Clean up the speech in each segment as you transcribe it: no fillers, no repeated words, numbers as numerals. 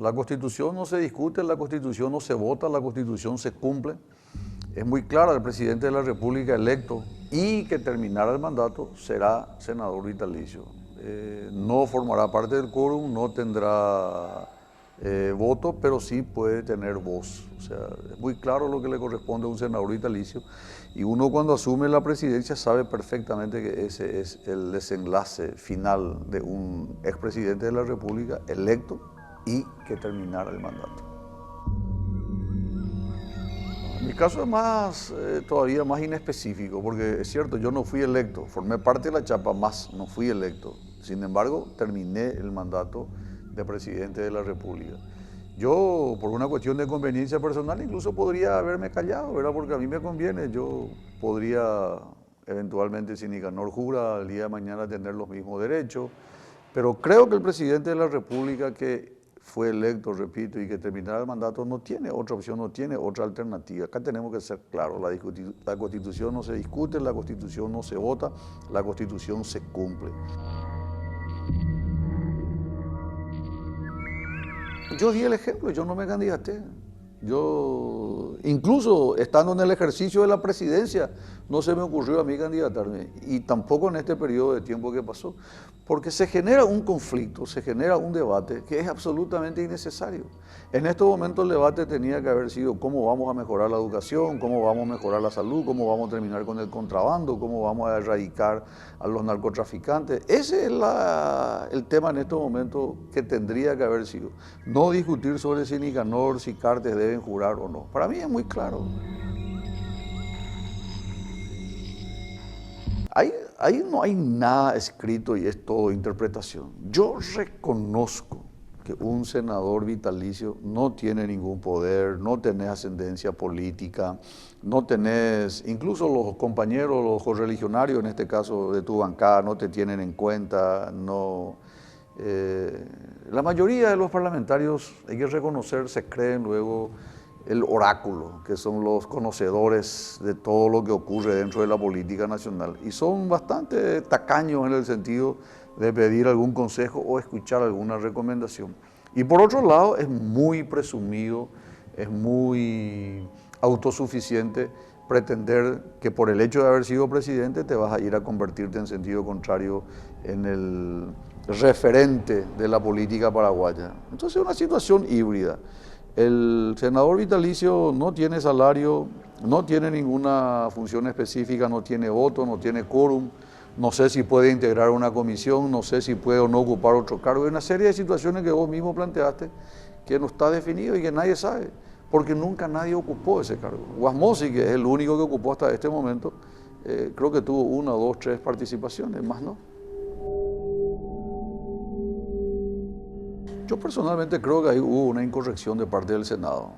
La Constitución no se discute, la Constitución no se vota, la Constitución se cumple. Es muy clara, el presidente de la República electo y que terminara el mandato será senador vitalicio. No formará parte del quórum, no tendrá voto, pero sí puede tener voz. O sea, es muy claro lo que le corresponde a un senador vitalicio. Y uno cuando asume la presidencia sabe perfectamente que ese es el desenlace final de un expresidente de la República electo y que terminara el mandato. Mi caso es más, todavía más inespecífico, porque es cierto, yo no fui electo, formé parte de la chapa, más no fui electo. Sin embargo, terminé el mandato de presidente de la República. Yo, por una cuestión de conveniencia personal, incluso podría haberme callado, ¿verdad? Porque a mí me conviene, yo podría eventualmente, si Nicanor jura, el día de mañana tener los mismos derechos, pero creo que el presidente de la República que fue electo, repito, y que terminará el mandato, no tiene otra opción, no tiene otra alternativa. Acá tenemos que ser claros, la Constitución no se discute, la Constitución no se vota, la Constitución se cumple. Yo di el ejemplo, yo no me candidaté. Yo, incluso estando en el ejercicio de la presidencia, no se me ocurrió a mí candidatarme, y tampoco en este periodo de tiempo que pasó, porque se genera un conflicto, se genera un debate que es absolutamente innecesario. En estos momentos el debate tenía que haber sido cómo vamos a mejorar la educación, cómo vamos a mejorar la salud, cómo vamos a terminar con el contrabando, cómo vamos a erradicar a los narcotraficantes. Ese es el tema en estos momentos que tendría que haber sido. No discutir sobre si Nicanor, si Cartes deben jurar o no. Para mí es muy claro. Ahí no hay nada escrito y es todo interpretación. Yo reconozco que un senador vitalicio no tiene ningún poder, no tenés ascendencia política, no tenés, incluso los compañeros, los correligionarios, en este caso de tu bancada, no te tienen en cuenta, no. La mayoría de los parlamentarios, hay que reconocer, se creen luego el oráculo, que son los conocedores de todo lo que ocurre dentro de la política nacional. Y son bastante tacaños en el sentido de pedir algún consejo o escuchar alguna recomendación. Y por otro lado, es muy presumido, es muy autosuficiente pretender que por el hecho de haber sido presidente te vas a ir a convertirte en sentido contrario en el referente de la política paraguaya. Entonces es una situación híbrida. El senador vitalicio no tiene salario, no tiene ninguna función específica, no tiene voto, no tiene quórum, no sé si puede integrar una comisión, no sé si puede o no ocupar otro cargo. Hay una serie de situaciones que vos mismo planteaste que no está definido y que nadie sabe, porque nunca nadie ocupó ese cargo. Guasmosi, que es el único que ocupó hasta este momento, creo que tuvo 1, 2, 3 participaciones, más no. Yo personalmente creo que ahí hubo una incorrección de parte del Senado.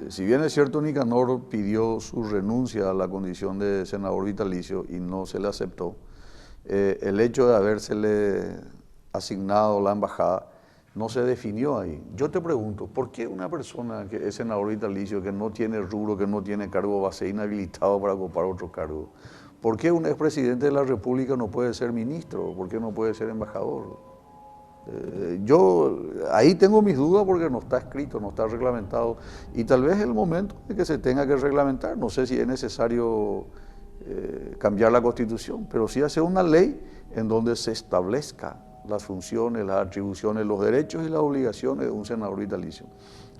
Si bien es cierto, Nicanor pidió su renuncia a la condición de senador vitalicio y no se le aceptó, el hecho de habérsele asignado la embajada no se definió ahí. Yo te pregunto, ¿por qué una persona que es senador vitalicio, que no tiene rubro, que no tiene cargo, va a ser inhabilitado para ocupar otro cargo? ¿Por qué un expresidente de la República no puede ser ministro? ¿Por qué no puede ser embajador? Yo ahí tengo mis dudas porque no está escrito, no está reglamentado, y tal vez es el momento de que se tenga que reglamentar. No sé si es necesario cambiar la Constitución, pero sí hacer una ley en donde se establezca las funciones, las atribuciones, los derechos y las obligaciones de un senador vitalicio.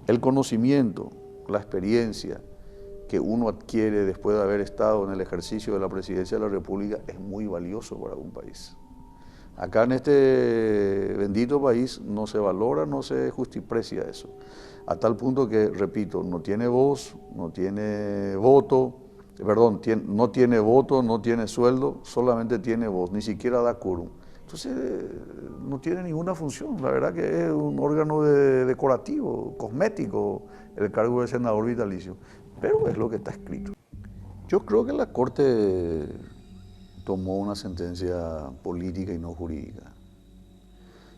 El conocimiento, la experiencia que uno adquiere después de haber estado en el ejercicio de la presidencia de la República es muy valioso para un país. Acá en este bendito país no se valora, no se justiprecia eso. A tal punto que, repito, no tiene voz, no tiene voto, no tiene voto, no tiene sueldo, solamente tiene voz, ni siquiera da quórum. Entonces no tiene ninguna función, la verdad que es un órgano decorativo, cosmético, el cargo de senador vitalicio, pero es lo que está escrito. Yo creo que la Corte tomó una sentencia política y no jurídica.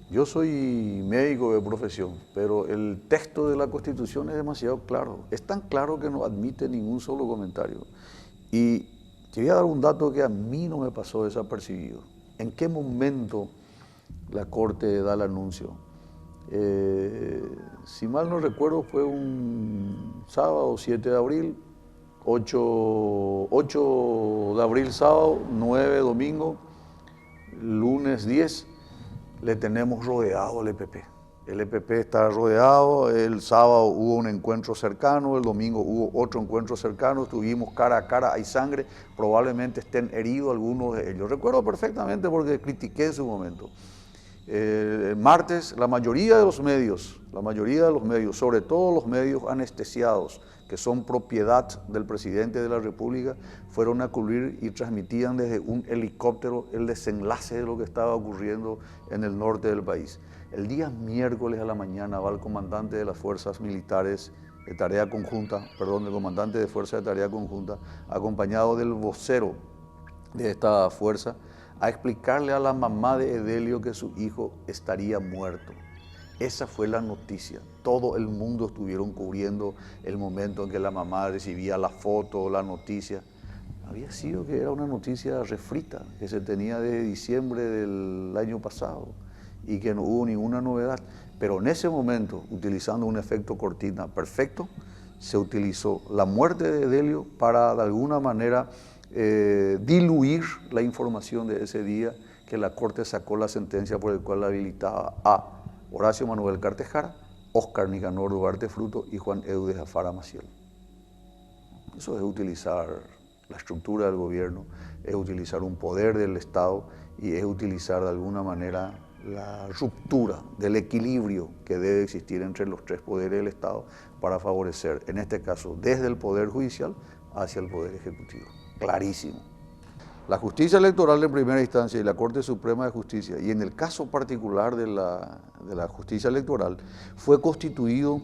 Yo soy médico de profesión, pero el texto de la Constitución es demasiado claro. Es tan claro que no admite ningún solo comentario. Y te voy a dar un dato que a mí no me pasó desapercibido. ¿En qué momento la Corte da el anuncio? si mal no recuerdo, fue un sábado 7 de abril, 8 de abril sábado, 9 domingo, lunes 10, le tenemos rodeado al EPP. El EPP está rodeado, el sábado hubo un encuentro cercano, el domingo hubo otro encuentro cercano, estuvimos cara a cara, hay sangre, probablemente estén heridos algunos de ellos. Recuerdo perfectamente porque critiqué en su momento. El martes, la mayoría de los medios, sobre todo los medios anestesiados, que son propiedad del presidente de la República, fueron a cubrir y transmitían desde un helicóptero el desenlace de lo que estaba ocurriendo en el norte del país. El día miércoles a la mañana va el comandante de las fuerzas militares de tarea conjunta, el comandante de fuerza de tarea conjunta, acompañado del vocero de esta fuerza, a explicarle a la mamá de Edelio que su hijo estaría muerto. Esa fue la noticia. Todo el mundo estuvieron cubriendo el momento en que la mamá recibía la foto, la noticia. Había sido que era una noticia refrita, que se tenía desde diciembre del año pasado y que no hubo ninguna novedad. Pero en ese momento, utilizando un efecto cortina perfecto, se utilizó la muerte de Edelio para de alguna manera diluir la información de ese día que la Corte sacó la sentencia por el cual la habilitaba a Horacio Manuel Cartejara, Óscar Nicanor Duarte Fruto y Juan Eudes Jafara Maciel. Eso es utilizar la estructura del gobierno, es utilizar un poder del Estado y es utilizar de alguna manera la ruptura del equilibrio que debe existir entre los tres poderes del Estado para favorecer, en este caso, desde el Poder Judicial hacia el Poder Ejecutivo. Clarísimo. La justicia electoral de primera instancia y la Corte Suprema de Justicia, y en el caso particular de la justicia electoral, fue constituido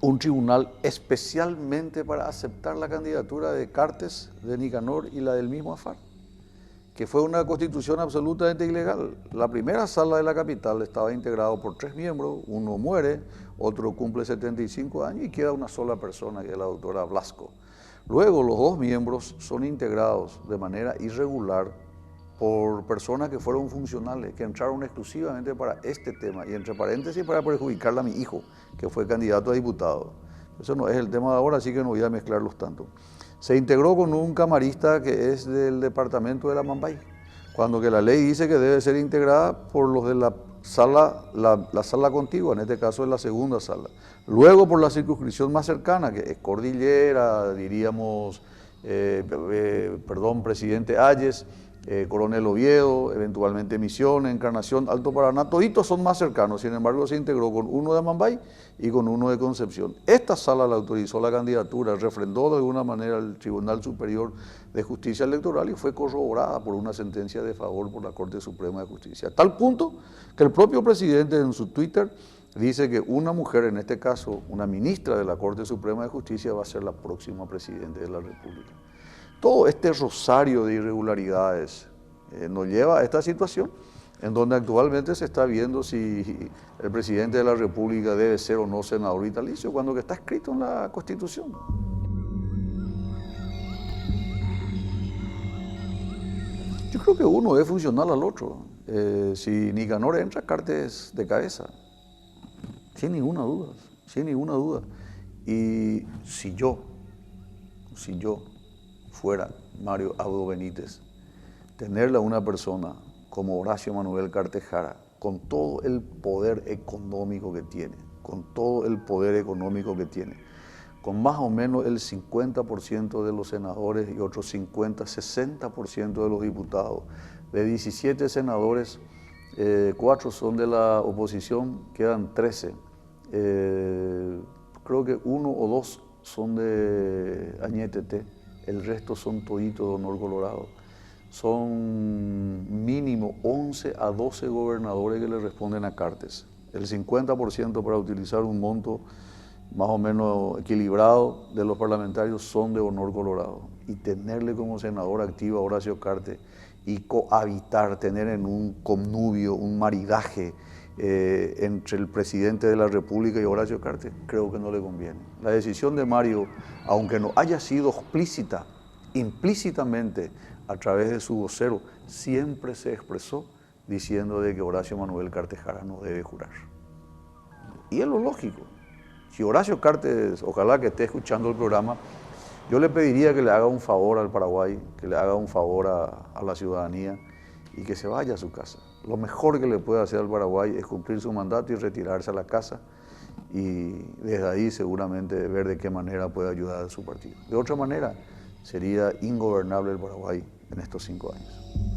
un tribunal especialmente para aceptar la candidatura de Cartes, de Nicanor y la del mismo Afar, que fue una constitución absolutamente ilegal. La primera sala de la capital estaba integrada por 3 miembros, uno muere, otro cumple 75 años y queda una sola persona, que es la doctora Blasco. Luego los 2 miembros son integrados de manera irregular por personas que fueron funcionales, que entraron exclusivamente para este tema, y entre paréntesis para perjudicarle a mi hijo, que fue candidato a diputado. Eso no es el tema de ahora, así que no voy a mezclarlos tanto. Se integró con un camarista que es del departamento de la Mambay, cuando que la ley dice que debe ser integrada por los de la sala contigua, en este caso es la segunda sala. Luego por la circunscripción más cercana, que es Cordillera, diríamos, Presidente Hayes, Coronel Oviedo, eventualmente Misiones, Encarnación, Alto Paraná, toditos son más cercanos, sin embargo se integró con uno de Amambay y con uno de Concepción. Esta sala le autorizó la candidatura, refrendó de alguna manera el Tribunal Superior de Justicia Electoral y fue corroborada por una sentencia de favor por la Corte Suprema de Justicia. A tal punto que el propio presidente en su Twitter dice que una mujer, en este caso una ministra de la Corte Suprema de Justicia, va a ser la próxima presidente de la República. Todo este rosario de irregularidades nos lleva a esta situación en donde actualmente se está viendo si el presidente de la República debe ser o no senador vitalicio, cuando que está escrito en la Constitución. Yo creo que uno es funcional al otro. Si Nicanor entra, Cartes de cabeza, sin ninguna duda, sin ninguna duda. Y si yo fuera Mario Abdo Benítez, tenerle a una persona como Horacio Manuel Cartejara, con todo el poder económico que tiene, con más o menos el 50% de los senadores y otros 60% de los diputados, de 17 senadores, 4 son de la oposición, quedan 13. Creo que 1 o 2 son de Añetete, el resto son toditos de honor colorado. Son mínimo 11 a 12 gobernadores que le responden a Cartes. El 50% para utilizar un monto más o menos equilibrado de los parlamentarios son de honor colorado. Y tenerle como senador activo a Horacio Cartes y cohabitar, tener en un connubio, un maridaje entre el presidente de la República y Horacio Cartes, creo que no le conviene. La decisión de Mario, aunque no haya sido explícita, implícitamente a través de su vocero, siempre se expresó diciendo de que Horacio Manuel Cartejara no debe jurar. Y es lo lógico. Si Horacio Cartes, ojalá que esté escuchando el programa, yo le pediría que le haga un favor al Paraguay, que le haga un favor a la ciudadanía y que se vaya a su casa. Lo mejor que le puede hacer al Paraguay es cumplir su mandato y retirarse a la casa y desde ahí seguramente ver de qué manera puede ayudar a su partido. De otra manera, sería ingobernable el Paraguay en estos 5 años.